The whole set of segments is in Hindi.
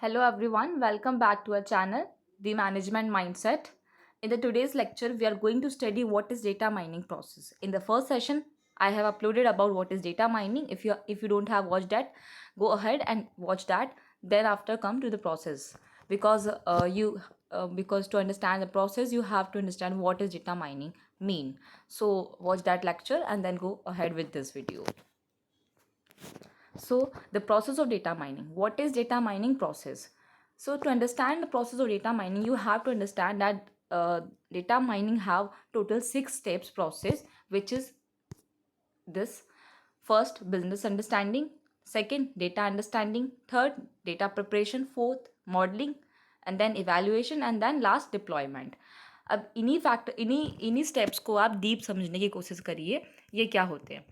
Hello everyone, welcome back to our channel, The Management Mindset. In the today's lecture, we are going to study what is data mining process. In the first session, I have uploaded about what is data mining. If you don't have watched that, go ahead and watch that. Then after come to the process because to understand the process, you have to understand what is data mining mean. So watch that lecture and then go ahead with this video. So the process of data mining. What is data mining process? So to understand the process of data mining, you have to understand that data mining have total 6 steps process, which is this. First, business understanding. Second, data understanding. Third, data preparation. Fourth, modeling, and then evaluation, and then last deployment. अब इन्हीं स्टेप्स को आप डीप समझने की कोशिश करिए ये क्या होते हैं।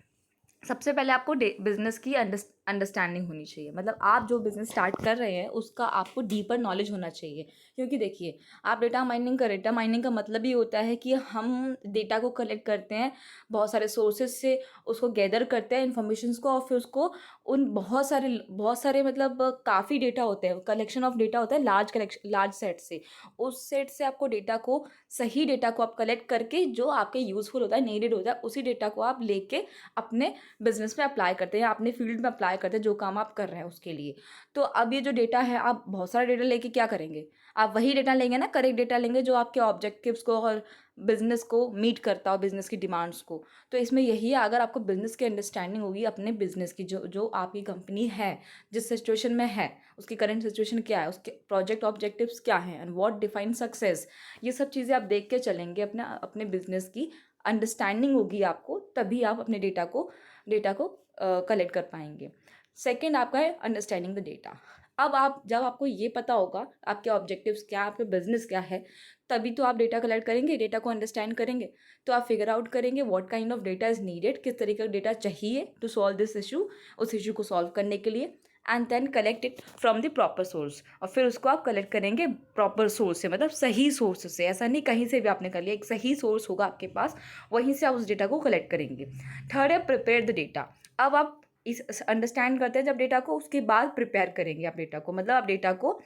सबसे पहले आपको बिजनेस की अंडरस्टैंडिंग होनी चाहिए, मतलब आप जो बिजनेस स्टार्ट कर रहे हैं उसका आपको डीपर नॉलेज होना चाहिए। क्योंकि देखिए, आप डेटा माइनिंग कर, डेटा माइनिंग का मतलब ही होता है कि हम डेटा को कलेक्ट करते हैं बहुत सारे सोर्सेज से, उसको गैदर करते हैं इन्फॉर्मेशंस को, और फिर उसको उन बहुत सारे मतलब काफ़ी डेटा होते हैं, कलेक्शन ऑफ डेटा होता है लार्ज सेट से। उस सेट से आपको सही डेटा को आप कलेक्ट करके जो आपके यूज़फुल होता है, नीडेड होता है, उसी डेटा को आप लेके अपने बिजनेस में अप्लाई करते हैं, अपने फील्ड में अप्लाई करते हैं, जो काम आप कर रहे हैं उसके लिए। तो अब ये जो डेटा है, आप बहुत सारा डेटा लेके क्या करेंगे? आप वही डेटा लेंगे ना, करेक्ट डेटा लेंगे जो आपके ऑब्जेक्टिव्स को और बिजनेस को मीट करता हो, बिजनेस की डिमांड्स को। तो इसमें यही है, अगर आपको बिजनेस की अंडरस्टैंडिंग होगी अपने बिजनेस की, जो आपकी कंपनी है जिस सिचुएशन में है, उसकी करंट सिचुएशन क्या है, उसके प्रोजेक्ट ऑब्जेक्टिव्स क्या हैं, एंड व्हाट डिफाइन सक्सेस, ये सब चीज़ें आप देख के चलेंगे, अपने बिजनेस की अंडरस्टैंडिंग होगी आपको, तभी आप अपने डेटा को कलेक्ट कर पाएंगे। सेकेंड आपका है अंडरस्टैंडिंग द डेटा। अब जब आपको ये पता होगा आपके ऑब्जेक्टिव्स क्या, आपके बिजनेस क्या है, तभी तो आप डेटा कलेक्ट करेंगे, डेटा को अंडरस्टैंड करेंगे। तो आप फिगर आउट करेंगे what kind of data is needed, किस तरीके का डेटा चाहिए टू सॉल्व दिस इशू, उस इशू को सॉल्व करने के लिए, and then collect it from the proper source. और फिर उसको आप कलेक्ट करेंगे प्रॉपर सोर्स से, मतलब सही सोर्स से। ऐसा नहीं कहीं से भी आपने कर लिया, एक सही सोर्स होगा आपके पास, वहीं से आप उस डेटा को कलेक्ट करेंगे। थर्ड है प्रिपेयर द डेटा। अब आप इस अंडरस्टैंड करते हैं जब डेटा को, उसके बाद प्रिपेयर करेंगे आप डेटा को, मतलब आप डेटा को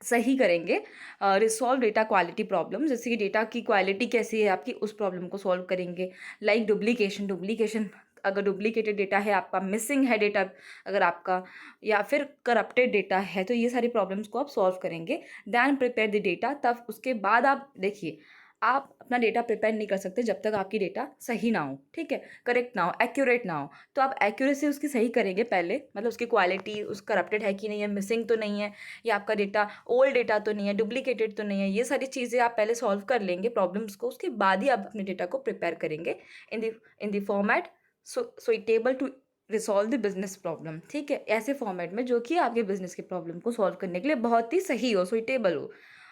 सही करेंगे। रिसॉल्व डेटा क्वालिटी प्रॉब्लम, जैसे कि डेटा की क्वालिटी कैसी है आपकी, उस प्रॉब्लम को सॉल्व करेंगे। लाइक डुप्लीकेशन, अगर डुप्लीकेटेड डेटा है आपका, मिसिंग है डेटा अगर आपका, या फिर करप्टेड डेटा है, तो ये सारी प्रॉब्लम्स को आप सॉल्व करेंगे। Then prepare the data. तब उसके बाद आप देखिए, आप अपना डेटा प्रिपेयर नहीं कर सकते जब तक आपकी डेटा सही ना हो, ठीक है, करेक्ट ना हो, एक्यूरेट ना हो। तो आप एक्यूरेसी उसकी सही करेंगे पहले, मतलब उसकी क्वालिटी, उस करप्टेड है कि नहीं है, मिसिंग तो नहीं है, या आपका डेटा ओल्ड डेटा तो नहीं है, डुप्लीकेटेड तो नहीं है, ये सारी चीज़ें आप पहले सॉल्व कर लेंगे प्रॉब्लम्स को। उसके बाद ही आप अपने डेटा को प्रिपेयर करेंगे in the format suitable to resolve the business problem, ठीक है, ऐसे फॉर्मेट में जो कि आपके बिजनेस के प्रॉब्लम को सॉल्व करने के लिए बहुत ही सही हो, सुइटेबल हो।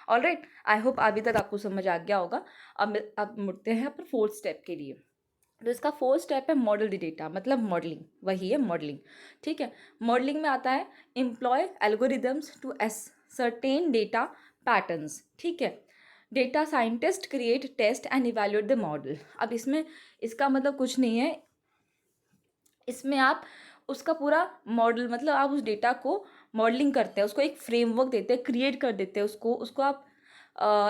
ऑलराइट, आई होप अभी तक आपको समझ आ गया होगा। अब मुड़ते हैं पर फोर्थ स्टेप के लिए। तो इसका फोर्थ स्टेप है मॉडल द डेटा, मतलब मॉडलिंग, वही है मॉडलिंग, ठीक है। मॉडलिंग में आता है employ algorithms to certain data patterns, ठीक है। Data scientist create, test and evaluate the model. अब इसमें इसका मतलब कुछ नहीं है, इसमें आप उसका पूरा मॉडल, मतलब आप उस डेटा को मॉडलिंग करते हैं, उसको एक फ्रेमवर्क देते हैं, क्रिएट कर देते हैं, उसको आप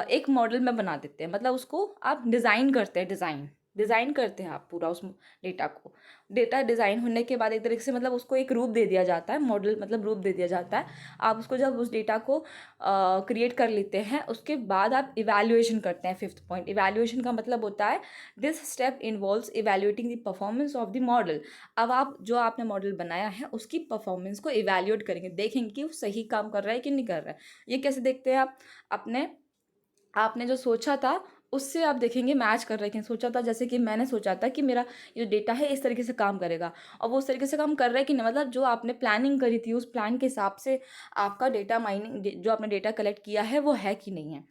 एक मॉडल में बना देते हैं, मतलब उसको आप डिज़ाइन करते हैं, डिज़ाइन करते हैं आप पूरा उस डेटा को। डेटा डिज़ाइन होने के बाद एक तरीके से, मतलब उसको एक रूप दे दिया जाता है, मॉडल मतलब रूप दे दिया जाता है। आप उसको जब उस डेटा को क्रिएट कर लेते हैं, उसके बाद आप इवैल्यूएशन करते हैं। फिफ्थ पॉइंट, इवैल्यूएशन का मतलब होता है this step involves evaluating the performance of the model. अब आप जो आपने मॉडल बनाया है उसकी परफॉर्मेंस को इवैल्यूएट करेंगे, देखेंगे कि वो सही काम कर रहा है कि नहीं कर रहा है। ये कैसे देखते हैं आप? आपने जो सोचा था उससे आप देखेंगे मैच कर रहे हैं। सोचा था, जैसे कि मैंने सोचा था कि मेरा ये डेटा है इस तरीके से काम करेगा, और वो उस तरीके से काम कर रहा है कि नहीं, मतलब जो आपने प्लानिंग करी थी उस प्लान के हिसाब से आपका डेटा माइनिंग, जो आपने डेटा कलेक्ट किया है वो है कि नहीं है,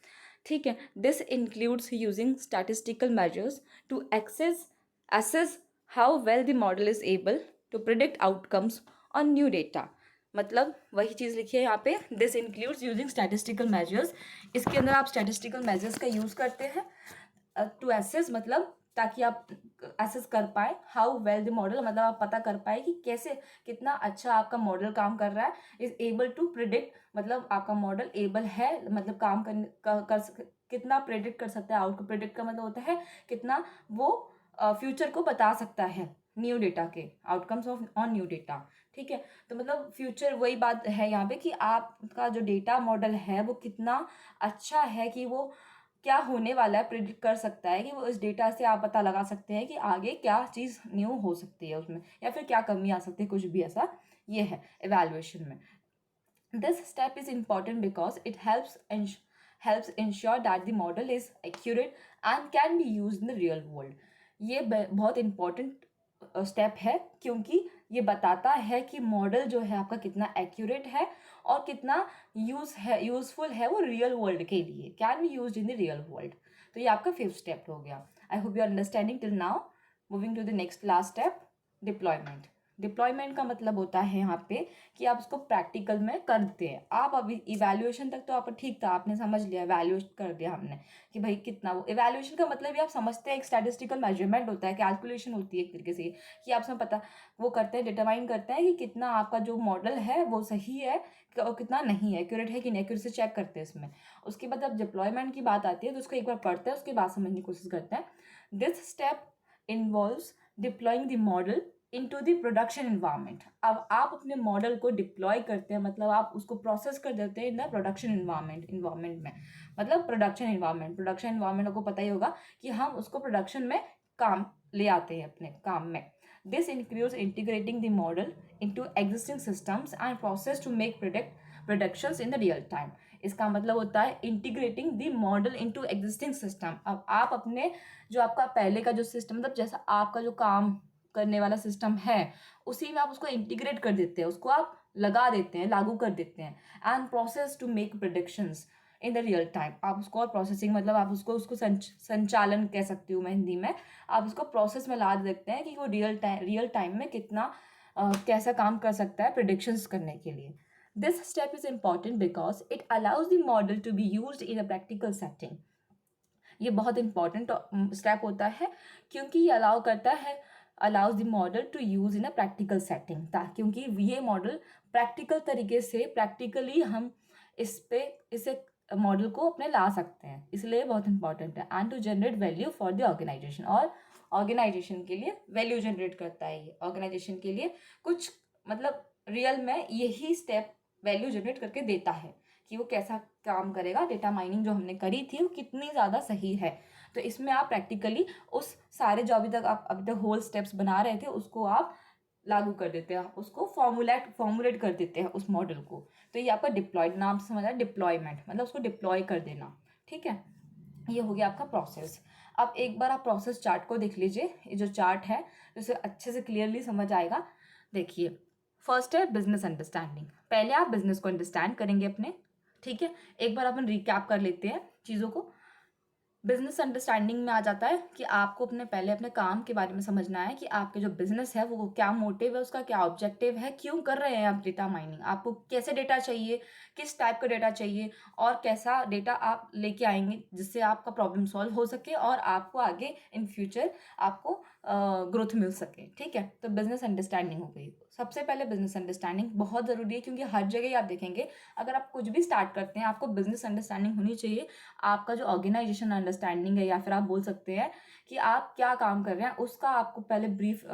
ठीक है। This includes using statistical measures to assess how well the model is able to predict outcomes on new data. मतलब वही चीज़ लिखी है यहाँ पे, this includes using statistical measures. इसके अंदर आप स्टैटिस्टिकल मेजर्स का यूज़ करते हैं टू एसेस, मतलब ताकि आप एसेस कर पाए हाउ वेल द मॉडल, मतलब आप पता कर पाए कि कैसे कितना अच्छा आपका मॉडल काम कर रहा है, इज एबल टू प्रिडिक्ट, मतलब आपका मॉडल एबल है, मतलब काम कितना प्रिडिक्ट कर सकता है आउटपुट। प्रिडिक्ट का मतलब होता है कितना वो फ्यूचर को बता सकता है न्यू डेटा के outcomes of on new data. ठीक है, तो मतलब फ्यूचर वही बात है यहाँ पे कि आपका जो डेटा मॉडल है वो कितना अच्छा है कि वो क्या होने वाला है प्रिडिक्ट कर सकता है, कि वो इस डेटा से आप पता लगा सकते हैं कि आगे क्या चीज़ न्यू हो सकती है उसमें, या फिर क्या कमी आ सकती है, कुछ भी ऐसा ये है इवैल्यूएशन में। This step is important because it helps ensure that the model is accurate and can be used in the real world. ये बहुत important स्टेप है, क्योंकि ये बताता है कि मॉडल जो है आपका कितना एक्यूरेट है और कितना यूजफुल है वो रियल वर्ल्ड के लिए, can be use in the real world. तो ये आपका फिफ्थ स्टेप हो गया। I hope you are understanding till now. Moving to the next last step, deployment. Deployment का मतलब होता है यहाँ पे कि आप उसको प्रैक्टिकल में करते हैं। आप अभी इवैल्यूएशन तक तो आप ठीक था, आपने समझ लिया, इवैल्यूएट कर दिया हमने कि भाई कितना, वो इवैल्यूएशन का मतलब भी आप समझते हैं एक स्टैटिस्टिकल मेजरमेंट होता है, कैलकुलेशन होती है एक तरीके से, कि आप उसमें पता वो करते हैं, डिटरमाइन करते हैं कि कितना आपका जो मॉडल है वो सही है और कितना नहीं है, एक्यूरेट है कि नहीं, एक्यूरेसी चेक करते हैं इसमें। उसके बाद जब डिप्लॉयमेंट की बात आती है तो उसको एक बार पढ़ते हैं, उसके बाद समझने की कोशिश करते हैं। This step involves deploying the model into the production environment. अब आप अपने मॉडल को डिप्लॉय करते हैं, मतलब आप उसको प्रोसेस कर देते हैं इन द प्रोडक्शन इन्वायरमेंट में। मतलब प्रोडक्शन इन्वायरमेंट आपको पता ही होगा कि हम उसको प्रोडक्शन में काम ले आते हैं अपने काम में। This includes integrating the model into existing systems and process to make productions in the real time. इसका मतलब होता है integrating the model into existing system. अब आप अपने जो आपका पहले का जो सिस्टम, मतलब जैसा आपका जो काम करने वाला सिस्टम है उसी में आप उसको इंटीग्रेट कर देते हैं, उसको आप लगा देते हैं, लागू कर देते हैं। And process to make predictions in the real time. आप उसको, और प्रोसेसिंग मतलब आप उसको उसको संचालन कह सकती हूँ मैं हिंदी में। आप उसको प्रोसेस में ला देते हैं कि वो रियल टाइम में कितना कैसा काम कर सकता है प्रिडिक्शंस करने के लिए। This step is important because it allows the model to be used in a practical setting. ये बहुत इंपॉर्टेंट स्टेप होता है क्योंकि ये allows the model to use in a practical setting, क्योंकि ये मॉडल प्रैक्टिकल तरीके से प्रैक्टिकली हम इसे मॉडल को अपने ला सकते हैं, इसलिए बहुत इंपॉर्टेंट है। And to generate value for the organisation, और ऑर्गेनाइजेशन के लिए वैल्यू जनरेट करता है ये, ऑर्गेनाइजेशन के लिए कुछ, मतलब रियल में यही स्टेप वैल्यू जनरेट करके देता है कि वो कैसा काम करेगा, डेटा माइनिंग जो हमने करी थी वो कितनी ज़्यादा सही है। तो इसमें आप प्रैक्टिकली उस सारे जो अभी तक होल स्टेप्स बना रहे थे उसको आप लागू कर देते हैं, उसको फॉर्मुलेट कर देते हैं उस मॉडल को। तो ये आपका डिप्लॉयड, नाम से समझ आया, डिप्लॉयमेंट मतलब उसको डिप्लॉय कर देना। ठीक है, ये हो गया आपका प्रोसेस। अब एक बार आप प्रोसेस चार्ट को देख लीजिए, ये जो चार्ट है उसे अच्छे से क्लियरली समझ आएगा। देखिए, फर्स्ट है बिजनेस अंडरस्टैंडिंग। पहले आप बिजनेस को अंडरस्टैंड करेंगे अपने। ठीक है, एक बार अपन रिकैप कर लेते हैं चीज़ों को। बिजनेस अंडरस्टैंडिंग में आ जाता है कि आपको अपने काम के बारे में समझना है कि आपके जो बिजनेस है वो क्या मोटिव है, उसका क्या ऑब्जेक्टिव है, क्यों कर रहे हैं आप डेटा माइनिंग, आपको कैसे डेटा चाहिए, किस टाइप का डेटा चाहिए, और कैसा डेटा आप लेके आएंगे जिससे आपका प्रॉब्लम सॉल्व हो सके और आपको आगे इन फ्यूचर आपको ग्रोथ मिल सके। ठीक है, तो बिजनेस अंडरस्टैंडिंग हो गई। सबसे पहले बिजनेस अंडरस्टैंडिंग बहुत ज़रूरी है, क्योंकि हर जगह ही आप देखेंगे अगर आप कुछ भी स्टार्ट करते हैं आपको बिजनेस अंडरस्टैंडिंग होनी चाहिए। आपका जो ऑर्गेनाइजेशन अंडरस्टैंडिंग है, या फिर आप बोल सकते हैं कि आप क्या काम कर रहे हैं, उसका आपको पहले ब्रीफ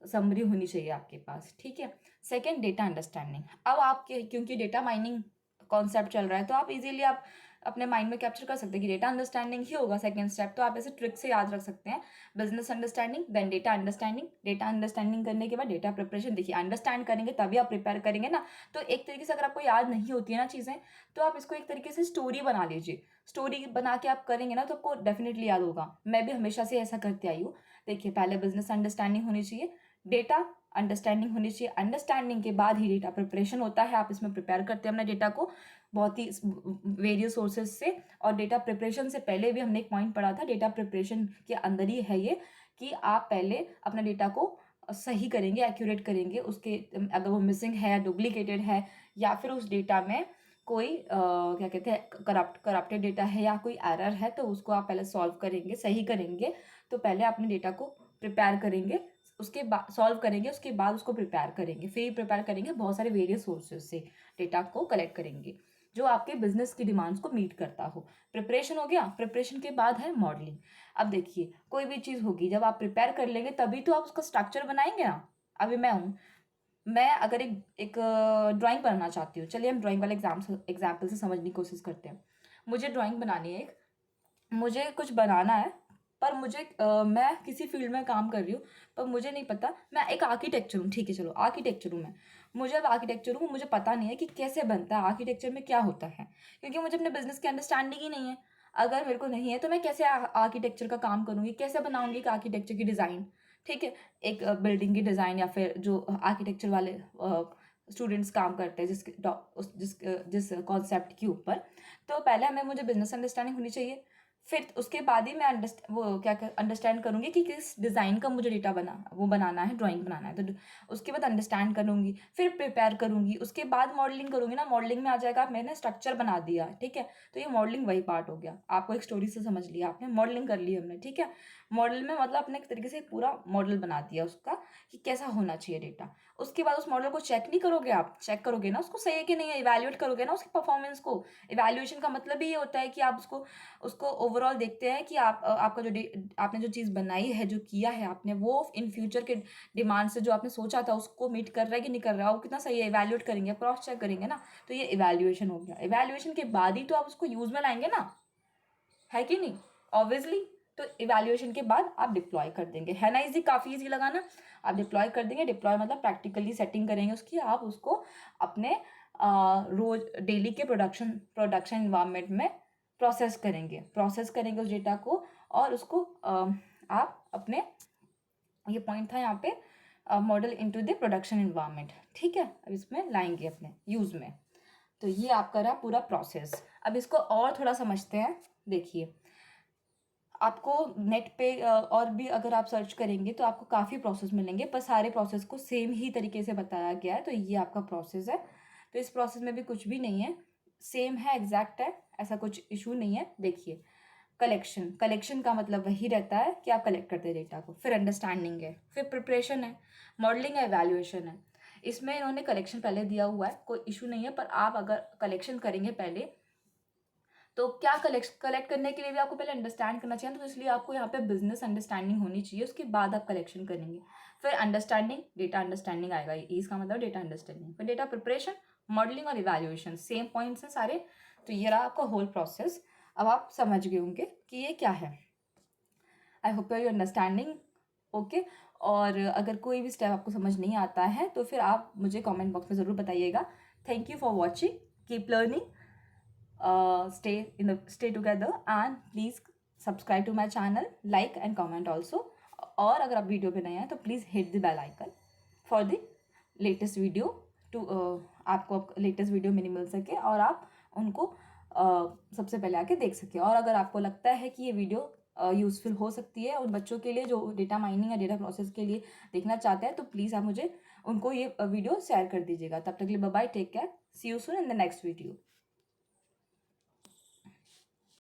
समरी होनी चाहिए आपके पास। ठीक है, सेकेंड डेटा अंडरस्टैंडिंग। अब आपके क्योंकि डेटा माइनिंग कॉन्सेप्ट चल रहा है तो आप इजीली आप अपने माइंड में कैप्चर कर सकते हैं कि डेटा अंडरस्टैंडिंग ही होगा सेकेंड स्टेप, तो आप ऐसे ट्रिक से याद रख सकते हैं। Business understanding, then data understanding. Data understanding करने के बाद डेटा प्रिपरेशन। देखिए, अंडरस्टैंड करेंगे तभी आप प्रिपेयर करेंगे ना, तो एक तरीके से अगर आपको याद नहीं होती है ना चीज़ें, तो आप इसको एक तरीके से स्टोरी बना लीजिए। स्टोरी बना के आप करेंगे ना तो आपको डेफिनेटली याद होगा। मैं भी हमेशा से ऐसा करती आई हूँ। देखिए, पहले बिजनेस अंडरस्टैंडिंग होनी चाहिए, डेटा अंडरस्टैंडिंग होनी चाहिए, अंडरस्टैंडिंग के बाद ही डेटा प्रिपरेशन होता है। आप इसमें प्रिपेयर करते हैं अपने डेटा को बहुत ही वेरियस सोर्सेज से। और डेटा प्रिपरेशन से पहले भी हमने एक पॉइंट पढ़ा था, डेटा प्रिपरेशन के अंदर ही है ये, कि आप पहले अपना डेटा को सही करेंगे, एक्यूरेट करेंगे, उसके अगर वो मिसिंग है, डुप्लीकेटेड है, या फिर उस डेटा में कोई क्या कहते हैं करप्टेड डेटा है या कोई एरर है, तो उसको आप पहले सॉल्व करेंगे, सही करेंगे, तो पहले अपने डेटा को प्रिपेयर करेंगे, उसके बाद सॉल्व करेंगे, उसके बाद उसको प्रिपेयर करेंगे, फिर प्रिपेयर करेंगे बहुत सारे वेरियस सोर्सेज से डेटा को कलेक्ट करेंगे जो आपके बिजनेस की डिमांड्स को मीट करता हो। प्रिपरेशन हो गया। प्रिपरेशन के बाद है मॉडलिंग। अब देखिए, कोई भी चीज़ होगी जब आप प्रिपेयर कर लेंगे तभी तो आप उसका स्ट्रक्चर बनाएंगे ना। अभी मैं अगर एक ड्राइंग बनाना चाहती हूँ, चलिए हम ड्राइंग वाले एग्जाम्पल से समझने की कोशिश करते हैं। मुझे ड्राइंग बनानी है, एक मुझे कुछ बनाना है, पर मुझे मैं किसी फील्ड में काम कर रही हूँ, पर मुझे नहीं पता। मैं एक आर्किटेक्चर हूँ, ठीक है, चलो आर्किटेक्चर हूँ मैं। मुझे अब आर्किटेक्चर हूँ, मुझे पता नहीं है कि कैसे बनता है आर्किटेक्चर में, क्या होता है, क्योंकि मुझे अपने बिजनेस की अंडरस्टैंडिंग ही नहीं है। अगर मेरे को नहीं है तो मैं कैसे आर्किटेक्चर का काम करूँगी, कैसे बनाऊँगी एक आर्किटेक्चर की डिज़ाइन, ठीक है, एक बिल्डिंग की डिज़ाइन, या फिर जो आर्किटेक्चर वाले स्टूडेंट्स काम करते हैं जिस कॉन्सेप्ट के ऊपर। तो पहले मुझे बिजनेस अंडरस्टैंडिंग होनी चाहिए, फिर उसके बाद ही मैं अंडरस्टैंड करूँगी कि किस डिज़ाइन का मुझे डेटा बनाना है, ड्राइंग बनाना है। तो उसके बाद अंडरस्टैंड करूँगी, फिर प्रिपेयर करूँगी, उसके बाद मॉडलिंग करूँगी ना। मॉडलिंग में आ जाएगा मैंने स्ट्रक्चर बना दिया, ठीक है, तो ये मॉडलिंग वही पार्ट हो गया। आपको एक स्टोरी से समझ लिया आपने, मॉडलिंग कर ली हमने, ठीक है। मॉडल में मतलब अपने एक तरीके से पूरा मॉडल बना दिया उसका कि कैसा होना चाहिए डेटा। उसके बाद उस मॉडल को चेक नहीं करोगे आप, चेक करोगे ना उसको सही है कि नहीं है, इवैल्यूएट करोगे ना उसकी परफॉर्मेंस को। इवैल्यूएशन का मतलब ही ये होता है कि आप उसको ओवरऑल देखते हैं कि आपका आपने जो चीज़ बनाई है, जो किया है आपने, वो इन फ्यूचर के डिमांड से जो आपने सोचा था उसको मीट कर रहा है कि नहीं कर रहा है, वो कितना सही है, इवैल्यूएट करेंगे, क्रॉस चेक करेंगे ना। तो ये इवैल्यूएशन हो गया। इवैल्यूएशन के बाद ही तो आप उसको यूज में लाएंगे ना, है कि नहीं, ऑब्वियसली। तो इवैल्यूएशन के बाद आप डिप्लॉय कर देंगे, है ना, इजी, काफ़ी इजी लगाना। आप डिप्लॉय कर देंगे, डिप्लॉय मतलब प्रैक्टिकली सेटिंग करेंगे उसकी, आप उसको अपने रोज डेली के प्रोडक्शन इन्वायरमेंट में प्रोसेस करेंगे उस डेटा को, और उसको आप अपने, ये पॉइंट था यहाँ पे, model into the production environment, ठीक है, अब इसमें लाएंगे अपने यूज़ में। तो ये आपका रहा पूरा प्रोसेस। अब इसको और थोड़ा समझते हैं। देखिए, आपको नेट पे और भी अगर आप सर्च करेंगे तो आपको काफ़ी प्रोसेस मिलेंगे, पर सारे प्रोसेस को सेम ही तरीके से बताया गया है। तो ये आपका प्रोसेस है। तो इस प्रोसेस में भी कुछ भी नहीं है, सेम है, एग्जैक्ट है, ऐसा कुछ इशू नहीं है। देखिए, कलेक्शन का मतलब वही रहता है कि आप कलेक्ट करते हैं डेटा को, फिर अंडरस्टैंडिंग है, फिर प्रिपरेशन है, मॉडलिंग है, इवैल्यूएशन है। इसमें इन्होंने कलेक्शन पहले दिया हुआ है, कोई इशू नहीं है, पर आप अगर कलेक्शन करेंगे पहले, तो क्या कलेक्ट करने के लिए भी आपको पहले अंडरस्टैंड करना चाहिए, तो इसलिए आपको यहाँ पे बिजनेस अंडरस्टैंडिंग होनी चाहिए, उसके बाद आप कलेक्शन करेंगे। फिर अंडरस्टैंडिंग, डेटा अंडरस्टैंडिंग आएगा, ये इसका मतलब डेटा अंडरस्टैंडिंग, फिर डेटा प्रिपरेशन, मॉडलिंग और इवैल्यूएशन, सेम पॉइंट्स हैं सारे। तो ये रहा आपका होल प्रोसेस। अब आप समझ गए होंगे कि ये क्या है। आई होप यू अंडरस्टैंडिंग, ओके। और अगर कोई भी स्टेप आपको समझ नहीं आता है तो फिर आप मुझे कमेंट बॉक्स में ज़रूर बताइएगा। Thank you for watching, keep learning, stay together, and please subscribe to my channel, like and comment also। और अगर आप वीडियो पे नए हैं तो please hit the bell icon for the latest video, टू आपको लेटेस्ट वीडियो मिनी मिल सके और आप उनको सबसे पहले आके देख सके। और अगर आपको लगता है कि ये वीडियो यूज़फुल हो सकती है उन बच्चों के लिए जो डेटा माइनिंग या डेटा प्रोसेस के लिए देखना चाहते हैं, तो प्लीज़ आप मुझे उनको ये वीडियो शेयर कर दीजिएगा। तब तक के लिए bye bye, take care, see you soon in the next video.